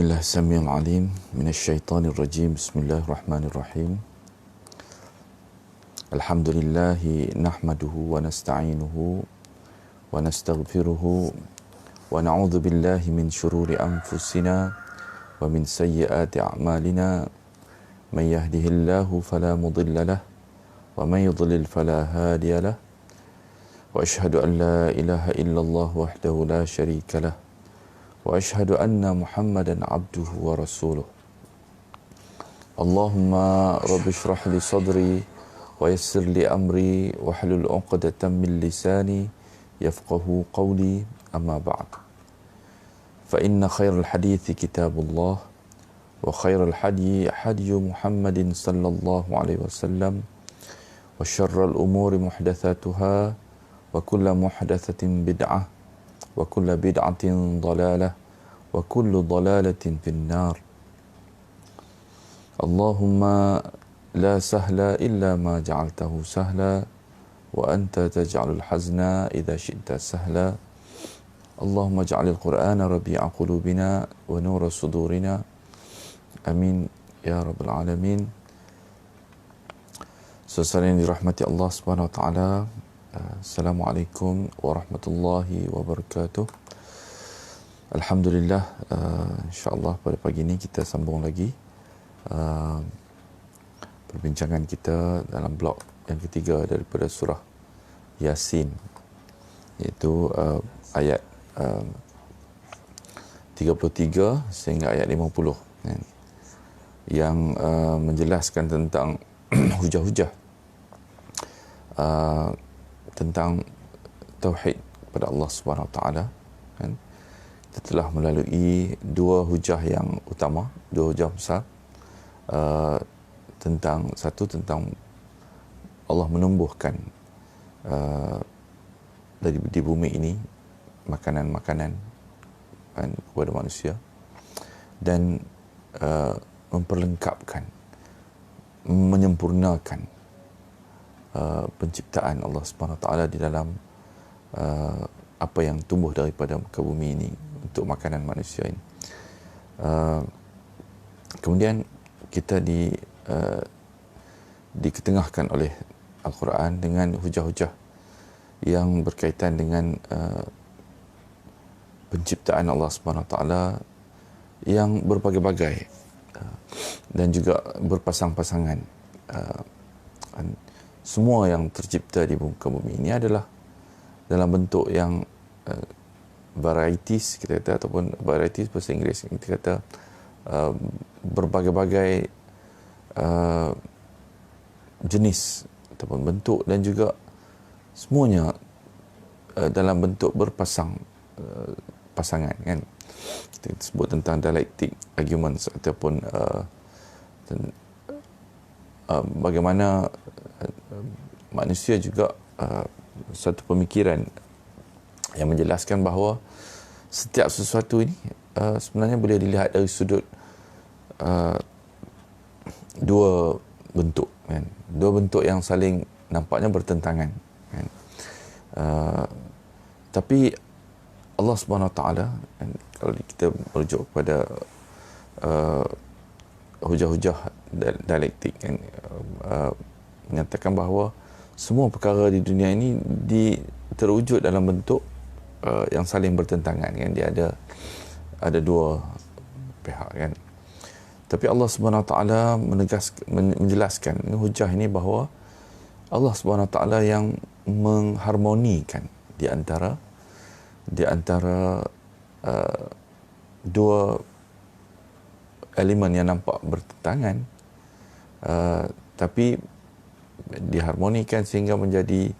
Bismillah Samiul Alim Minasyaitanir Rajim. Bismillahirrahmanirrahim. Alhamdulillahi nahmaduhu wa nasta'inuhu wa nastaghfiruhu wa na'udzu billahi min syururi anfusina wa min sayyiati a'malina. Man yahdihillahu fala mudilla lahu wa man yudlil fala hadiya lahu. Wa asyhadu an la ilaha illallah wahdahu la syarika lahu. Wa asyhadu anna Muhammadan abduhu wa rasuluh. Allahumma rabbi shrah li sadri wa yassir li amri wa hlul 'uqdatam min lisani yafqahu qawli, amma ba'd. Fa inna khairal hadithi kitabullah wa khairal hadi hadi Muhammadin sallallahu alaihi wasallam wa syarral umuri muhdatsatuha wa kullu muhdatsatin bid'ah wa kullu bid'atin dhalalah wa kullu dhalalatin finnar. Allahumma la sahla illa ma ja'altahu sahla wa anta taj'alul hazna idza syi'ta sahla. Allahumma ja'alil Qur'ana rabi'a qulubina wa nura sudurina. Amin ya rabbal alamin. Saudara yang dirahmati Allah Subhanahu wa taala, Assalamualaikum warahmatullahi wabarakatuh. Alhamdulillah, insya-Allah pada pagi ini kita sambung lagi perbincangan kita dalam blok yang ketiga daripada surah Yasin, iaitu ayat 33 sehingga ayat 50 yang menjelaskan tentang hujah-hujah tentang tauhid kepada Allah Subhanahu Wa Taala. Kita telah melalui dua hujah yang utama, dua hujah besar, tentang Allah menumbuhkan di bumi ini makanan-makanan kepada manusia, dan memperlengkapkan, menyempurnakan penciptaan Allah Subhanahu Wa Taala di dalam apa yang tumbuh daripada muka bumi ini untuk makanan manusia ini. Kemudian kita diketengahkan oleh Al-Quran dengan hujah-hujah yang berkaitan dengan penciptaan Allah Subhanahu Wa Taala yang berbagai-bagai dan juga berpasang-pasangan. Semua yang tercipta di muka bumi ini adalah dalam bentuk yang varieties, kita kata, ataupun varieties bahasa Inggeris kita kata, berbagai-bagai jenis ataupun bentuk, dan juga semuanya dalam bentuk pasangan kan. Kita sebut tentang dialectic arguments ataupun bagaimana manusia juga satu pemikiran yang menjelaskan bahawa setiap sesuatu ini sebenarnya boleh dilihat dari sudut dua bentuk kan? Dua bentuk yang saling nampaknya bertentangan kan? Tapi Allah Subhanahu Wa Taala kan, kalau kita merujuk kepada hujah-hujah dialektik kan, menyatakan bahawa semua perkara di dunia ini terwujud dalam bentuk yang saling bertentangan kan. Dia ada dua pihak kan. Tapi Allah Subhanahu Wa Taala menjelaskan hujah ini bahawa Allah Subhanahu Wa Taala yang mengharmonikan di antara dua elemen yang nampak bertentangan, tapi diharmonikan sehingga menjadi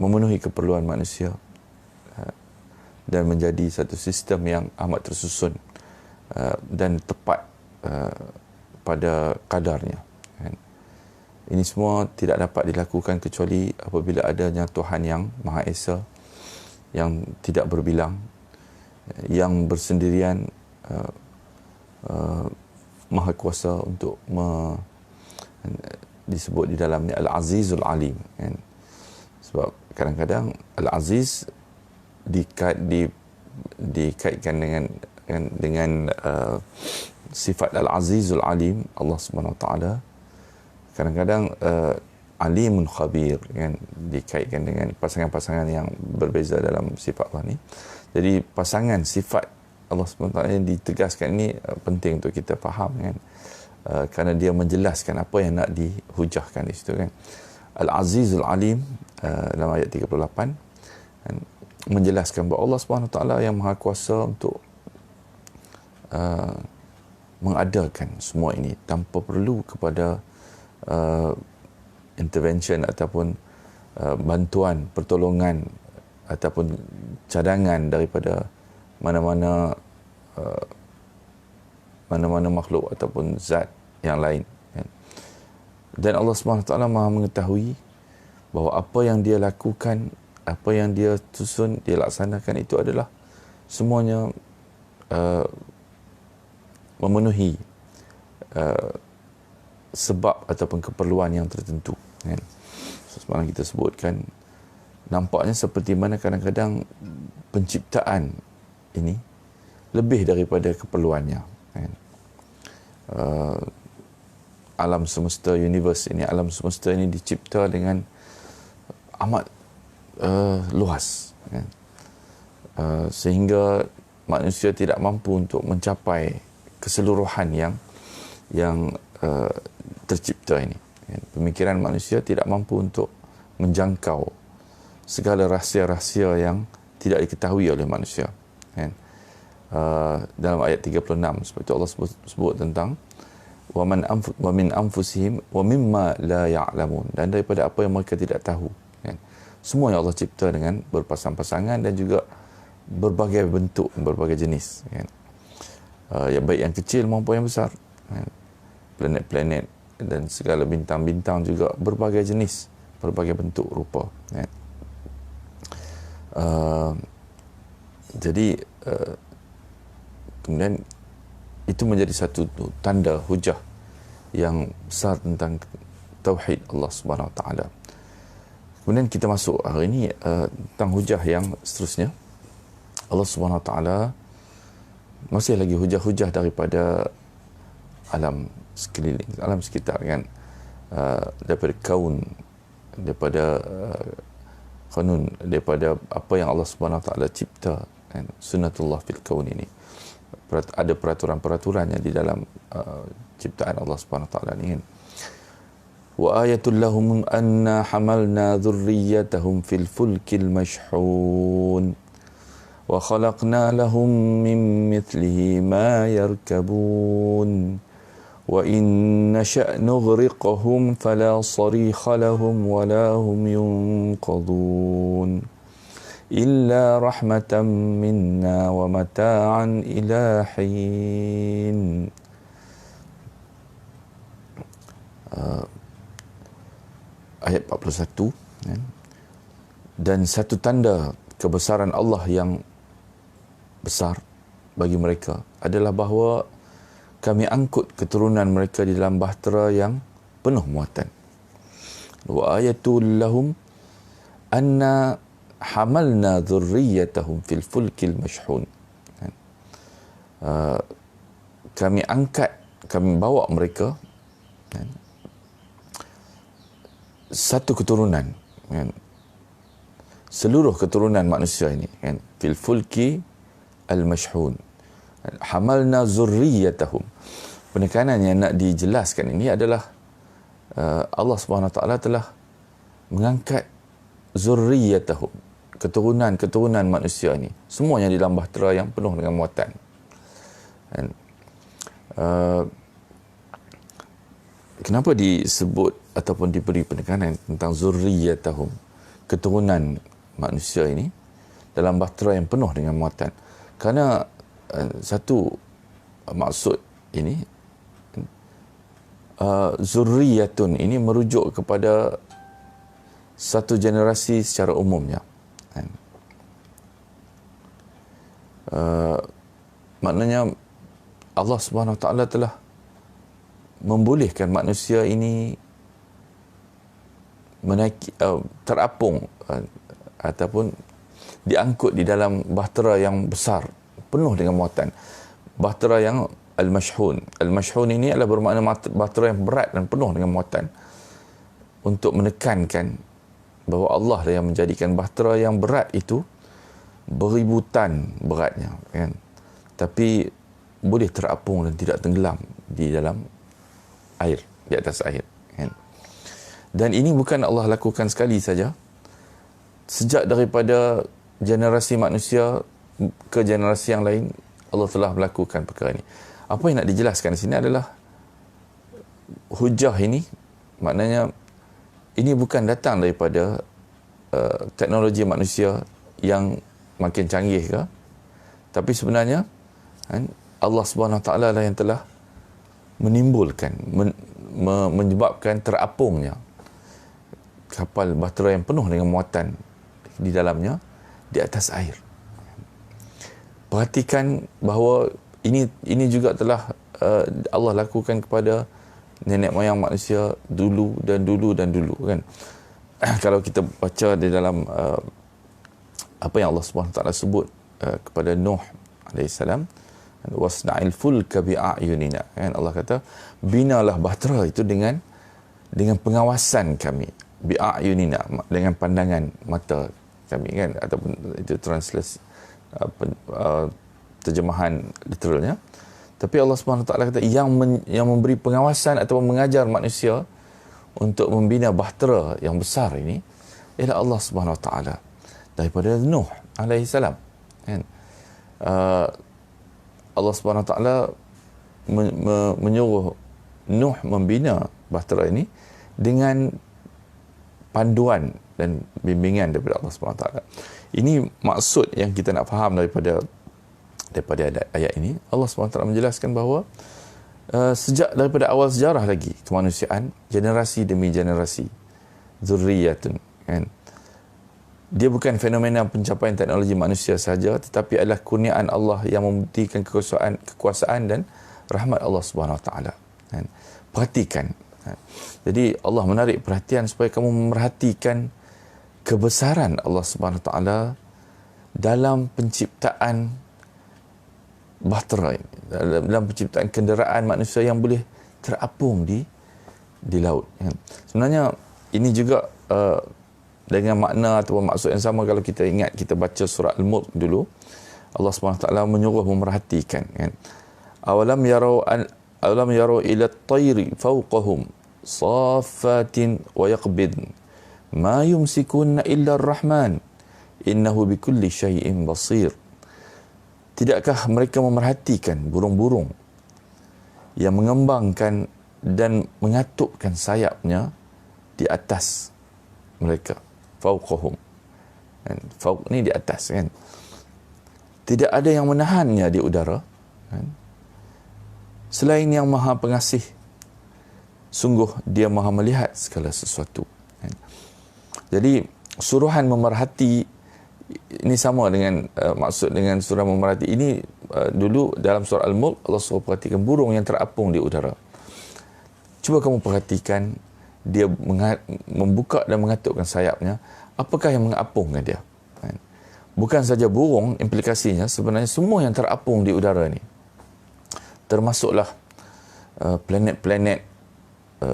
memenuhi keperluan manusia dan menjadi satu sistem yang amat tersusun dan tepat pada kadarnya kan. Ini semua tidak dapat dilakukan kecuali apabila adanya Tuhan yang Maha Esa, yang tidak berbilang, yang bersendirian, Maha Kuasa untuk disebut di dalamnya Al-Azizul Alim kan. Sebab kadang-kadang Al-Aziz dikaitkan dengan sifat Al-Azizul Alim Allah Subhanahu Wa Taala. Kadang-kadang alimun khabir kan dikaitkan dengan pasangan-pasangan yang berbeza dalam sifat Allah ni. Jadi pasangan sifat Allah SWT yang ditegaskan ini penting untuk kita faham kan. Kerana dia menjelaskan apa yang nak dihujahkan di situ kan. Al-Azizul Alim dalam ayat 38 kan, menjelaskan bahawa Allah SWT yang maha kuasa untuk mengadakan semua ini tanpa perlu kepada intervention ataupun bantuan, pertolongan ataupun cadangan daripada mana-mana makhluk ataupun zat yang lain. Dan Allah SWT maha mengetahui bahawa apa yang dia lakukan, apa yang dia susun, dia laksanakan itu adalah semuanya memenuhi sebab ataupun keperluan yang tertentu kan. Semalam kita sebutkan nampaknya seperti mana kadang-kadang penciptaan ini lebih daripada keperluannya kan. Alam semesta, universe ini, alam semesta ini dicipta dengan amat luas kan. Sehingga manusia tidak mampu untuk mencapai keseluruhan yang tercipta ini. Pemikiran manusia tidak mampu untuk menjangkau segala rahsia-rahsia yang tidak diketahui oleh manusia. Dalam ayat 36 seperti itu Allah sebut tentang wa min anfusihim wa mimma la ya'lamun, dan daripada apa yang mereka tidak tahu. Semua yang Allah cipta dengan berpasang-pasangan dan juga berbagai bentuk, berbagai jenis. Yang baik yang kecil maupun yang besar. Planet-planet dan segala bintang-bintang juga berbagai jenis, berbagai bentuk rupa. Jadi kemudian itu menjadi satu tanda hujah yang besar tentang tauhid Allah Subhanahu Wa Taala. Kemudian kita masuk hari ini tentang hujah yang seterusnya. Allah Subhanahu Wa Taala masih lagi hujah-hujah daripada alam sekeliling, alam sekitar kan, daripada kaun, daripada qanun, daripada apa yang Allah Subhanahu Wa Taala cipta kan, sunnatullah fil kaun ini. Ada peraturan-peraturannya di dalam ciptaan Allah Subhanahu Wa Taala ini kan. Wa ayatul lahum anna hamalna dhurriyyatahum fil fulkil mashhun wa khalaqna lahum min mithlihi ma yarkabun wa in nasha' nughriqhum fala sarikha lahum wa la hum yunqadhun illa rahmatan minna wa mata'an ila hin. Ayat 41 dan satu tanda kebesaran Allah yang besar bagi mereka adalah bahawa kami angkut keturunan mereka di dalam bahtera yang penuh muatan. Wa ayatul lahum anna hamalna dhurriyyatahum fil fulkil mashhun. Kami angkat, kami bawa mereka satu keturunan kan, seluruh keturunan manusia ini kan, fil fulki al mashhun, hamalna zurriyatahum. Penekanan yang nak dijelaskan ini adalah Allah Subhanahu Wa Taala telah mengangkat zurriyatahum, keturunan manusia ini semuanya di dalam bahtera yang penuh dengan muatan. Dan kenapa disebut ataupun diberi penekanan tentang zurriyatahum, keturunan manusia ini dalam bahtera yang penuh dengan muatan? Kerana satu maksud ini, zurriyatun ini merujuk kepada satu generasi secara umumnya. Maknanya Allah Subhanahu Wa Taala telah membolehkan manusia ini menaiki, terapung ataupun diangkut di dalam bahtera yang besar, penuh dengan muatan. Bahtera yang al-mashhun. Al-mashhun ini adalah bermakna bahtera yang berat dan penuh dengan muatan, untuk menekankan bahawa Allah lah yang menjadikan bahtera yang berat itu beribu tan beratnya, kan? Tapi boleh terapung dan tidak tenggelam di dalam air, di atas air, kan? Dan ini bukan Allah lakukan sekali saja. Sejak daripada generasi manusia ke generasi yang lain, Allah telah melakukan perkara ini. Apa yang nak dijelaskan di sini adalah hujah ini, maknanya ini bukan datang daripada teknologi manusia yang makin canggih ke, tapi sebenarnya kan, Allah Subhanahu Wa Taala lah yang telah menimbulkan, menyebabkan terapungnya kapal bahtera yang penuh dengan muatan di dalamnya di atas air. Perhatikan bahawa ini juga telah Allah lakukan kepada nenek moyang manusia dulu dan dulu kan. Kalau kita baca di dalam apa yang Allah Subhanahu Taala sebut kepada Nuh alaihi salam, wasna'il fulka bi'ayunina, kan? Allah kata binalah bahtera itu dengan pengawasan kami, bi'ayunina, dengan pandangan mata kami, kan? Ataupun itu translate terjemahan literalnya. Tapi Allah Subhanahu Taala kata yang memberi pengawasan atau mengajar manusia untuk membina bahtera yang besar ini ialah Allah Subhanahu Taala daripada Nuh alaihi salam, kan? Allah Subhanahu Taala menyuruh Nuh membina bahtera ini dengan panduan dan bimbingan daripada Allah Subhanahu Taala. Ini maksud yang kita nak faham daripada ayat ini. Allah SWT menjelaskan bahawa sejak daripada awal sejarah lagi kemanusiaan, generasi demi generasi, zurriyatun, kan? Dia bukan fenomena pencapaian teknologi manusia saja, tetapi adalah kurniaan Allah yang membuktikan kekuasaan dan rahmat Allah SWT, kan? Perhatikan, kan? Jadi Allah menarik perhatian supaya kamu memerhatikan kebesaran Allah SWT dalam penciptaan bahtera ini, dalam penciptaan kenderaan manusia yang boleh terapung di laut, kan? Sebenarnya ini juga dengan makna atau maksud yang sama. Kalau kita ingat, kita baca surah Al-Mulk dulu, Allah SWT menyuruh memerhatikan, kan? awalam yarau ila at-tayri fawqahum saffatin wa yaqbidn ma yumsikunna illa ar-rahman innahu bikulli syai'in basir. Tidakkah mereka memerhatikan burung-burung yang mengembangkan dan mengatupkan sayapnya di atas mereka? Fauqahum. Fauq ni di atas, kan? Tidak ada yang menahannya di udara, kan? Selain yang Maha Pengasih. Sungguh dia Maha melihat segala sesuatu, kan? Jadi suruhan memerhati ini sama dengan maksud dengan surah memerhati ini. Dulu dalam surah Al-Mulk Allah suruh perhatikan burung yang terapung di udara. Cuba kamu perhatikan, dia membuka dan mengatupkan sayapnya. Apakah yang mengapungkan dia? Bukan saja burung, implikasinya sebenarnya semua yang terapung di udara ni, termasuklah planet-planet,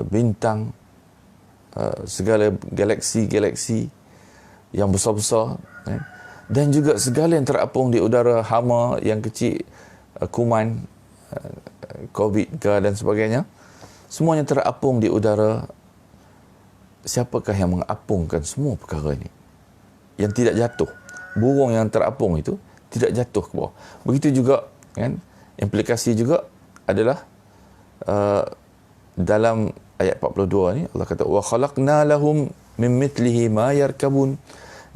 bintang, segala galaksi-galaksi yang besar-besar, dan juga segala yang terapung di udara, hama yang kecil, kuman, COVID dan sebagainya, semuanya terapung di udara. Siapakah yang mengapungkan semua perkara ini yang tidak jatuh? Burung yang terapung itu tidak jatuh ke bawah. Begitu juga, kan, implikasi juga adalah dalam ayat 42 ni Allah kata wa khalaqna lahum min mithlihi ma yarkabun,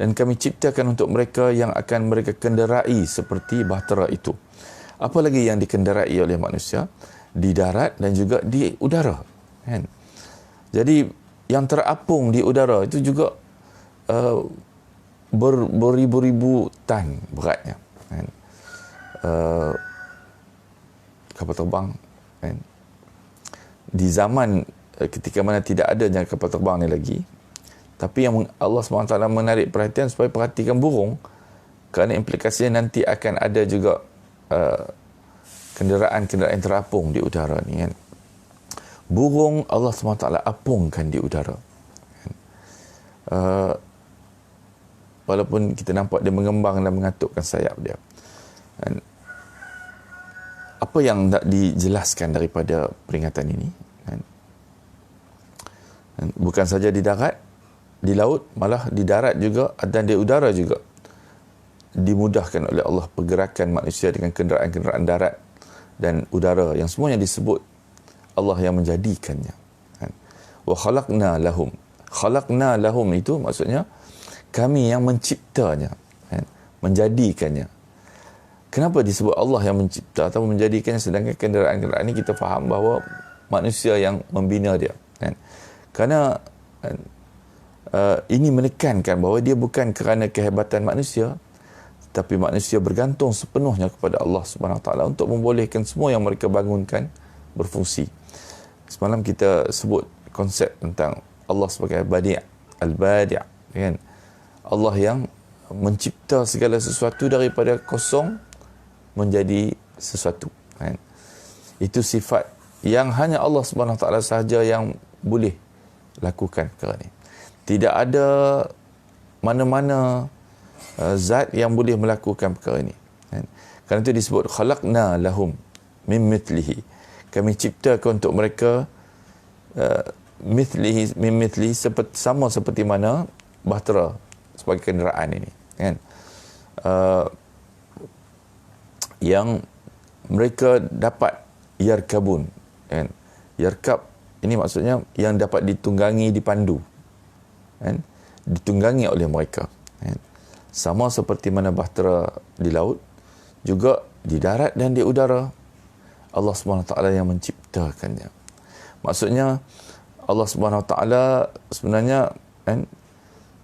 dan kami ciptakan untuk mereka yang akan mereka kenderai seperti bahtera itu. Apa lagi yang dikenderai oleh manusia di darat dan juga di udara, kan? Jadi yang terapung di udara itu juga beribu-ribu tan beratnya, kan? Kapal terbang, kan? Di zaman ketika mana tidak adanya kapal terbang ni lagi, tapi yang Allah SWT menarik perhatian supaya perhatikan burung kerana implikasinya nanti akan ada juga kenderaan-kenderaan yang terapung di udara ni kan. Burung Allah SWT apungkan di udara. Walaupun kita nampak dia mengembang dan mengatukkan sayap dia. Dan apa yang nak dijelaskan daripada peringatan ini? Bukan saja di darat, di laut, malah di darat juga dan di udara juga dimudahkan oleh Allah pergerakan manusia dengan kenderaan-kenderaan darat dan udara yang semuanya disebut Allah yang menjadikannya. Wa khalaqna lahum. Khalaqna lahum itu maksudnya kami yang menciptanya, menjadikannya. Kenapa disebut Allah yang mencipta atau menjadikannya, sedangkan kenderaan-kenderaan ini kita faham bahawa manusia yang membina dia. Kerana ini menekankan bahawa dia bukan kerana kehebatan manusia, tapi manusia bergantung sepenuhnya kepada Allah Subhanahu Wa Taala untuk membolehkan semua yang mereka bangunkan berfungsi. Semalam kita sebut konsep tentang Allah sebagai Badi', Al-Badi', kan? Allah yang mencipta segala sesuatu daripada kosong menjadi sesuatu, kan? Itu sifat yang hanya Allah Subhanahu Wa Taala sahaja yang boleh lakukan perkara ni. Tidak ada mana-mana zat yang boleh melakukan perkara ini. Kerana itu disebut khalaqna lahum min mithlihi. Kami ciptakan untuk mereka mithlihi, min mithlihi, sama seperti mana bahtera sebagai kenderaan ini, kan? Yang mereka dapat yarkabun, kan? Yarkab ini maksudnya yang dapat ditunggangi, dipandu, kan? Ditunggangi oleh mereka, kan? Sama seperti mana bahtera di laut, juga di darat dan di udara. Allah SWT yang menciptakannya. Maksudnya Allah SWT sebenarnya, kan,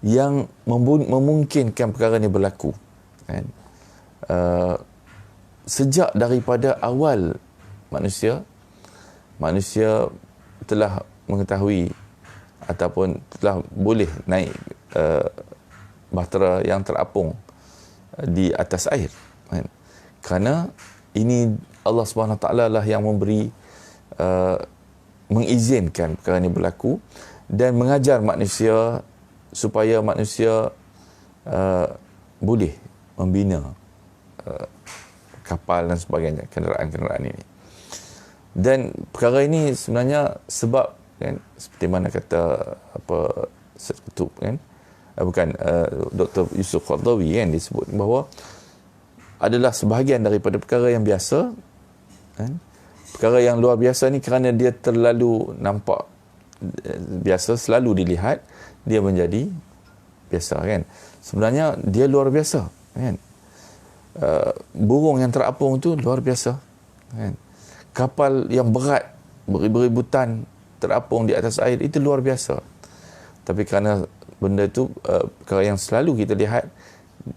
yang memungkinkan perkara ini berlaku, kan? Sejak daripada awal manusia telah mengetahui ataupun telah boleh naik bahtera yang terapung di atas air, kan? Kerana ini Allah SWT lah yang memberi mengizinkan perkara ini berlaku dan mengajar manusia supaya manusia boleh membina kapal dan sebagainya, kenderaan-kenderaan ini. Dan perkara ini sebenarnya sebab, kan, seperti mana kata apa Kutub, kan, Dr. Yusuf Qardawi, kan, disebut bahawa adalah sebahagian daripada perkara yang biasa, kan? Perkara yang luar biasa ni kerana dia terlalu nampak biasa, selalu dilihat, dia menjadi biasa, kan? Sebenarnya dia luar biasa, kan? Burung yang terapung tu luar biasa, kan? Kapal yang berat beribu-ribu tan terapung di atas air, itu luar biasa. Tapi kerana benda tu perkara yang selalu kita lihat,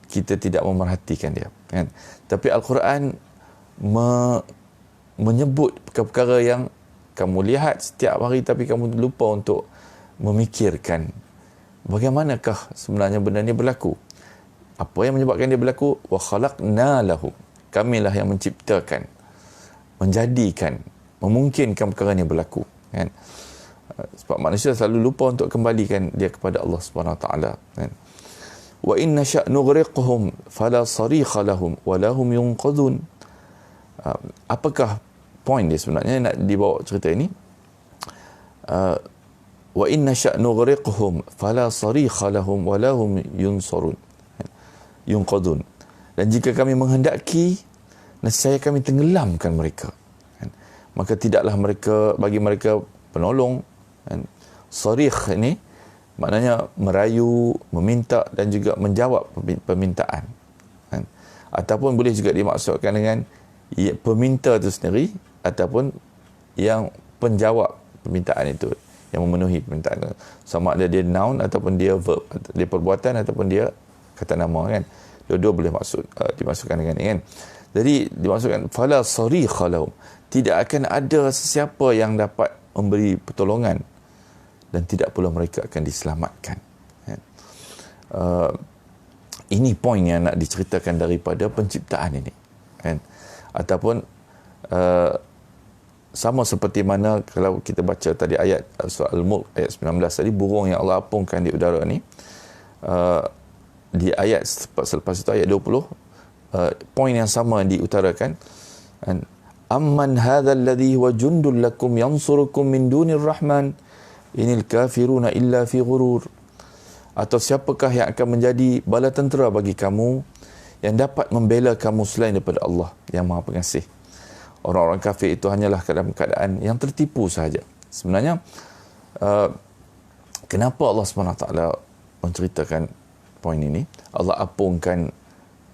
kita tidak memerhatikan dia, kan? Tapi Al-Quran menyebut perkara yang kamu lihat setiap hari, tapi kamu lupa untuk memikirkan bagaimanakah sebenarnya benda ni berlaku. Apa yang menyebabkan dia berlaku? Wa khalaqna lahum. Kamilah yang menciptakan, menjadikan, memungkinkan perkara ni berlaku, kan? Sebab manusia selalu lupa untuk kembalikan dia kepada Allah Subhanahu Wa Taala, kan? Wa inna sya' nughriqhum fala sarikha lahum wa lahum yunqadhun. Apakah poin dia sebenarnya nak dibawa cerita ini? Wa inna sya' nughriqhum fala sarikha lahum wa lahum yunqadhun. Dan jika kami menghendaki, nescaya kami tenggelamkan mereka, kan? Maka tidaklah bagi mereka penolong, kan? Sarikh ini maknanya merayu, meminta dan juga menjawab permintaan, kan? Ataupun boleh juga dimaksudkan dengan peminta itu sendiri ataupun yang penjawab permintaan itu, yang memenuhi permintaan. Sama ada dia noun ataupun dia verb, dia perbuatan ataupun dia kata nama, kan? Dua-dua boleh dimasukkan dengan ini, kan? Jadi dimaksudkan fala sarikha lahum, tidak akan ada sesiapa yang dapat memberi pertolongan dan tidak pula mereka akan diselamatkan, kan? ini poin yang nak diceritakan daripada penciptaan ini, kan? Ataupun sama seperti mana kalau kita baca tadi ayat surah Al-Mulk ayat 19 tadi, burung yang Allah apungkan di udara ni, di ayat selepas itu ayat 20, poin yang sama diutarakan, amman hadzal ladzi huwa jundul lakum yansurukum min dunir rahman inil kafiruna illa fi ghurur. Atau siapakah yang akan menjadi bala tentera bagi kamu yang dapat membela kamu selain daripada Allah yang Maha Pengasih. Orang-orang kafir itu hanyalah dalam keadaan yang tertipu sahaja. Sebenarnya kenapa Allah SWT menceritakan poin ini? Allah apungkan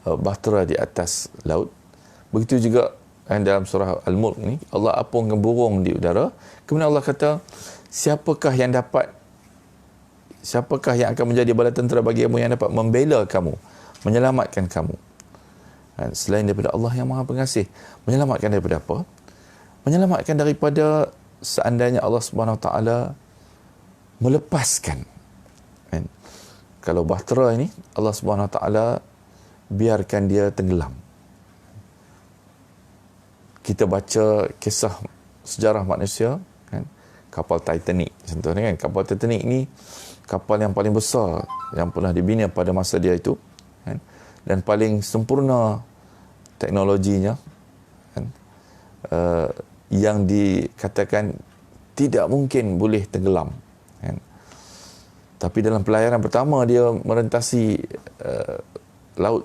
bahtera di atas laut. Begitu juga dalam surah Al-Mulk ini, Allah apungkan burung di udara. Kemudian Allah kata, siapakah yang akan menjadi bala tentera bagi kamu yang dapat membela kamu, menyelamatkan kamu selain daripada Allah yang Maha Pengasih. Menyelamatkan daripada apa? Menyelamatkan daripada seandainya Allah SWT melepaskan, kan? Kalau bahtera ini Allah SWT biarkan dia tenggelam. Kita baca kisah sejarah manusia, kan? Kapal Titanic contohnya, kan? Kapal Titanic ni kapal yang paling besar yang pernah dibina pada masa dia itu, kan? Dan paling sempurna teknologinya, kan? Yang dikatakan tidak mungkin boleh tenggelam, kan? Tapi dalam pelayaran pertama dia merentasi laut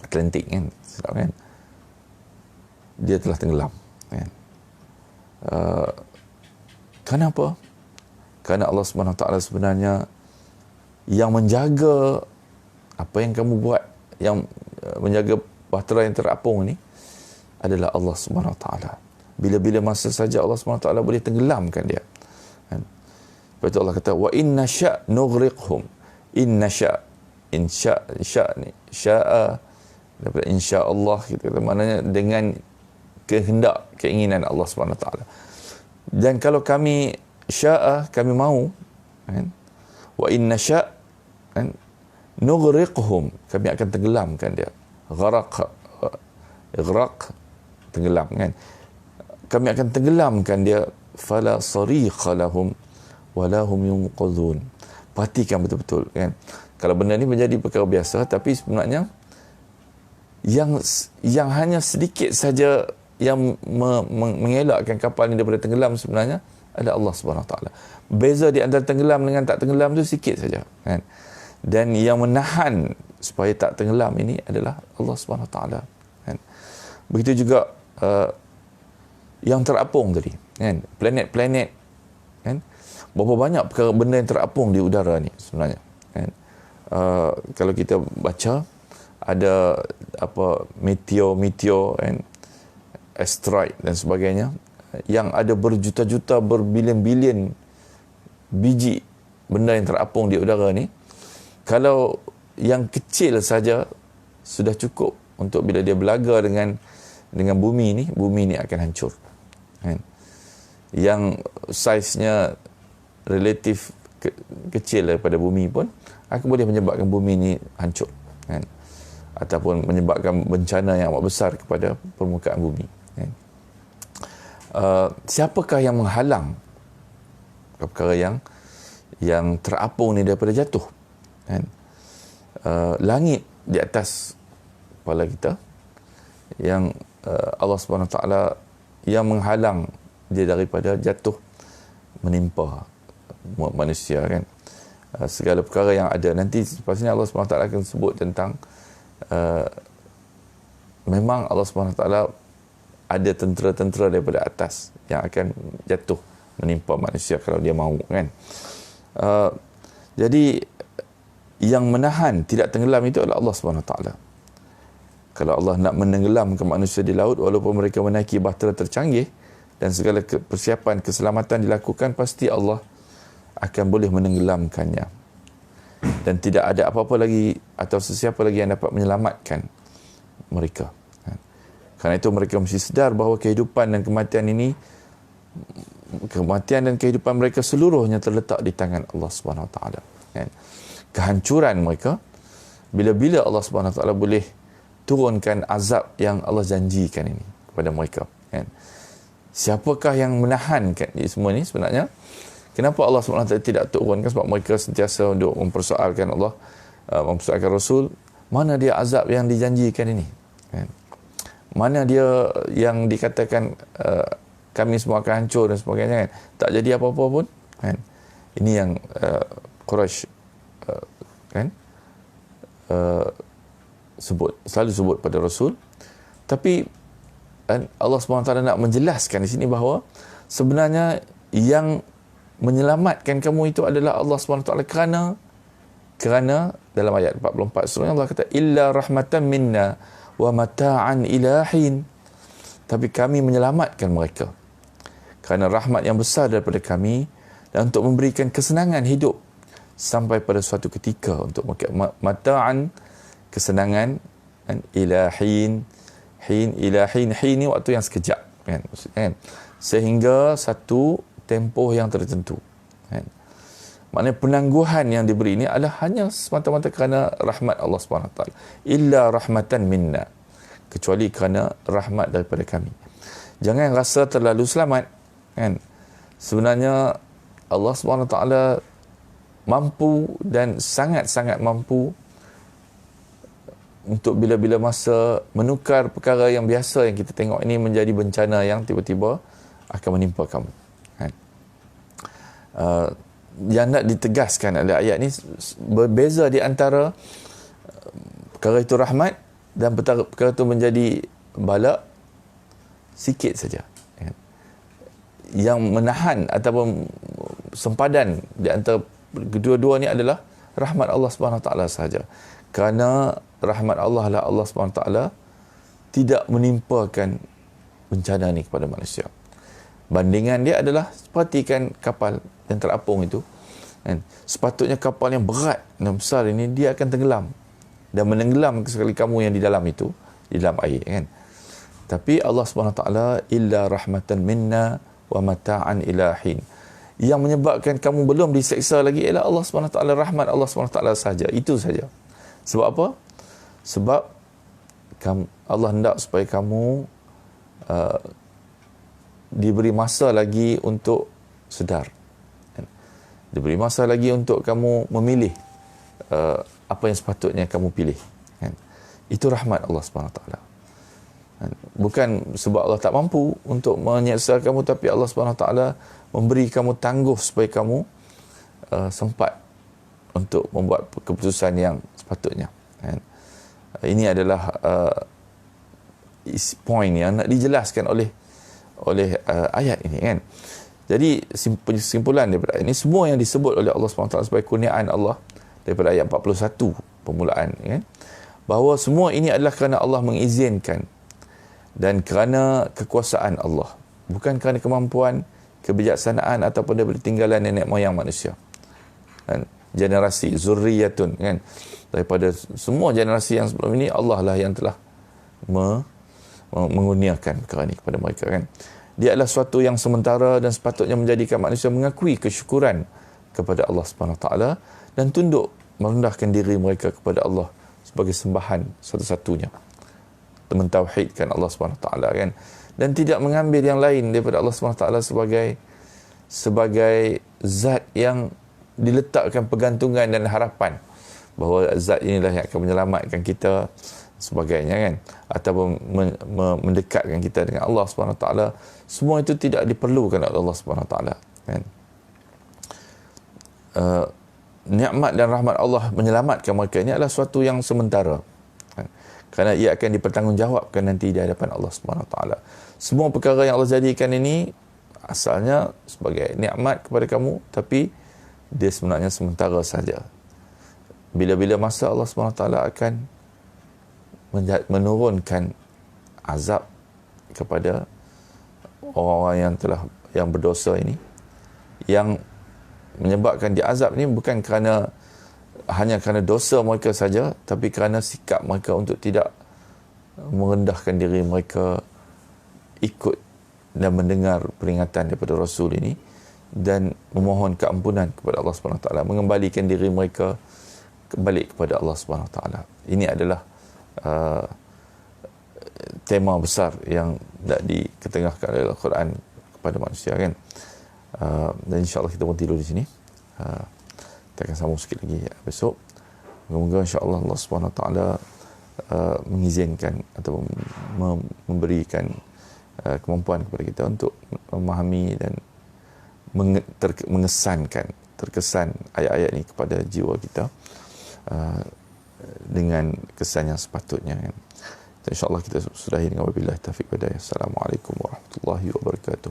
Atlantik, kan? Kan? Dia telah tenggelam, kan? Kenapa? Kerana Allah SWT sebenarnya yang menjaga apa yang kamu buat, yang menjaga bahtera yang terapung ni adalah Allah SWT. Bila-bila masa saja Allah SWT boleh tenggelamkan dia, kan? Lepas itu Allah kata, wa inna sya' nughriqhum. Inna sya' ni sya'a daripada insya-Allah, kita kata, maknanya dengan kehendak, keinginan Allah SWT. Dan kalau kami sya'a, kami mahu, kan? Wa inna sya', kan? Nughriqhum, kami akan tenggelamkan dia. Ighraq, tenggelam, kan? Kami akan tenggelamkan dia. Fala sarikha lahum wala hum yunqadhun. Perhatikan betul-betul, kan? Kalau benda ni menjadi perkara biasa, tapi sebenarnya yang hanya sedikit saja yang mengelakkan kapal ni daripada tenggelam sebenarnya adalah Allah SWT. Beza di antara tenggelam dengan tak tenggelam tu sikit saja, kan? Dan yang menahan supaya tak tenggelam ini adalah Allah SWT, kan? Begitu juga yang terapung tadi, kan? Planet-planet, kan? Berapa banyak perkara benda yang terapung di udara ni sebenarnya, kan? Kalau kita baca ada apa meteor, kan? Asteroid dan sebagainya, yang ada berjuta-juta, berbilion-bilion biji benda yang terapung di udara ni. Kalau yang kecil saja sudah cukup untuk bila dia belaga dengan bumi ni akan hancur, kan? Yang saiznya relatif kecil daripada bumi pun akan boleh menyebabkan bumi ni hancur, kan? Ataupun menyebabkan bencana yang amat besar kepada permukaan bumi, kan? Siapakah yang menghalang perkara yang terapung ni daripada jatuh, kan? Langit di atas kepala kita yang Allah SWT yang menghalang dia daripada jatuh menimpa manusia, kan? Segala perkara yang ada nanti lepas ni Allah SWT akan sebut tentang memang Allah SWT ada tentera-tentera daripada atas yang akan jatuh menimpa manusia kalau dia mahu, kan? Jadi yang menahan tidak tenggelam itu adalah Allah SWT. Kalau Allah nak menenggelamkan manusia di laut, walaupun mereka menaiki bahtera tercanggih dan segala persiapan keselamatan dilakukan, pasti Allah akan boleh menenggelamkannya. Dan tidak ada apa-apa lagi atau sesiapa lagi yang dapat menyelamatkan mereka. Kerana itu mereka mesti sedar bahawa kehidupan dan kematian ini kematian dan kehidupan mereka seluruhnya terletak di tangan Allah Subhanahu Wa Taala. Kan? Kehancuran mereka bila-bila Allah Subhanahu Wa Taala boleh turunkan azab yang Allah janjikan ini kepada mereka. Kan? Siapakah yang menahankan semua ini sebenarnya? Kenapa Allah Subhanahu Wa Taala tidak turunkan? Sebab mereka sentiasa untuk mempersoalkan Allah, mempersoalkan Rasul, mana dia azab yang dijanjikan ini? Kan? Mana dia yang dikatakan kami semua akan hancur dan sebagainya, kan? Tak jadi apa-apa pun, kan? Ini yang Quraisy kan selalu sebut pada Rasul. Tapi Allah SWT nak menjelaskan di sini bahawa sebenarnya yang menyelamatkan kamu itu adalah Allah SWT, kerana dalam ayat 44 surah Allah kata illa rahmatan minna wa mata'an ila hin. Tapi kami menyelamatkan mereka kerana rahmat yang besar daripada kami dan untuk memberikan kesenangan hidup sampai pada suatu ketika untuk mereka. Mata'an, kesenangan, kan? Ila hin, ila hin ni waktu yang sekejap, kan? Maksudnya, kan? Sehingga satu tempoh yang tertentu, kan? Maknanya penangguhan yang diberi ini adalah hanya semata-mata kerana rahmat Allah SWT. Illa rahmatan minna, kecuali kerana rahmat daripada kami. Jangan rasa terlalu selamat, kan? Sebenarnya Allah SWT mampu dan sangat-sangat mampu untuk bila-bila masa menukar perkara yang biasa yang kita tengok ini menjadi bencana yang tiba-tiba akan menimpa kamu. Kan? Yang nak ditegaskan oleh ayat ini, berbeza di antara perkara itu rahmat dan perkara itu menjadi bala sikit saja. Kan? Yang menahan ataupun sempadan di antara kedua-dua ni adalah rahmat Allah SWT sahaja. Kerana rahmat Allah lah Allah SWT tidak menimpakan bencana ni kepada manusia. Bandingan dia adalah sepertikan kapal yang terapung itu, kan? Sepatutnya kapal yang berat dan besar ini dia akan tenggelam dan menenggelam sekali kamu yang di dalam itu, di dalam air, kan? Tapi Allah SWT illa rahmatan minna wa mata'an ila hin. Yang menyebabkan kamu belum diseksa lagi ialah Allah SWT, rahmat Allah SWT saja. Itu saja. Sebab apa? Sebab Allah hendak supaya kamu diberi masa lagi untuk sedar. Diberi masa lagi untuk kamu memilih apa yang sepatutnya kamu pilih. Itu rahmat Allah SWT. Bukan sebab Allah tak mampu untuk menyeksa kamu, tapi Allah SWT memberi kamu tangguh supaya kamu sempat untuk membuat keputusan yang sepatutnya. Ini adalah poin yang nak dijelaskan oleh ayat ini, kan. Jadi kesimpulan daripada ayat ini, semua yang disebut oleh Allah SWT sebagai kurniaan Allah daripada ayat 41 permulaan, kan, bahawa semua ini adalah kerana Allah mengizinkan dan kerana kekuasaan Allah, bukan kerana kemampuan, kebijaksanaan ataupun daripada tinggalan nenek moyang manusia. Dan generasi zurriyatun, kan, daripada semua generasi yang sebelum ini Allah lah yang telah mengurniakan perkara ini kepada mereka, kan. Dia adalah suatu yang sementara dan sepatutnya menjadikan manusia mengakui kesyukuran kepada Allah Subhanahu Wa Taala dan tunduk merendahkan diri mereka kepada Allah sebagai sembahan satu-satunya, mentauhidkan Allah Subhanahu Wa Taala, kan, dan tidak mengambil yang lain daripada Allah Subhanahu Wa Taala sebagai zat yang diletakkan pergantungan dan harapan bahawa zat inilah yang akan menyelamatkan kita sebagainya, kan, ataupun mendekatkan kita dengan Allah Subhanahu Wa Taala. Semua itu tidak diperlukan oleh Allah Subhanahu Wa Taala, kan. Nikmat dan rahmat Allah menyelamatkan mereka ini adalah suatu yang sementara, kan, kerana ia akan dipertanggungjawabkan nanti di hadapan Allah Subhanahu Wa Taala. Semua perkara yang Allah jadikan ini asalnya sebagai nikmat kepada kamu, tapi dia sebenarnya sementara saja. Bila-bila masa Allah SWT akan menurunkan azab kepada orang-orang yang berdosa ini, yang menyebabkan diazab ini bukan hanya kerana dosa mereka saja, tapi kerana sikap mereka untuk tidak merendahkan diri mereka, ikut dan mendengar peringatan daripada Rasul ini dan memohon keampunan kepada Allah Subhanahu Wa Taala, mengembalikan diri mereka kembali kepada Allah Subhanahu Wa Taala. Ini adalah tema besar yang nak diketengahkan oleh Al-Quran kepada manusia, kan. Dan insya-Allah kita pun tidur di sini. Kita akan sambung sikit lagi besok. Moga-moga insya-Allah Allah Subhanahu Wa Taala mengizinkan atau memberikan kemampuan kepada kita untuk memahami dan terkesan ayat-ayat ini kepada jiwa kita dengan kesan yang sepatutnya, kan. InsyaAllah kita sudahi dengan wabillahi taufiq wal hidayah. Assalamualaikum warahmatullahi wabarakatuh.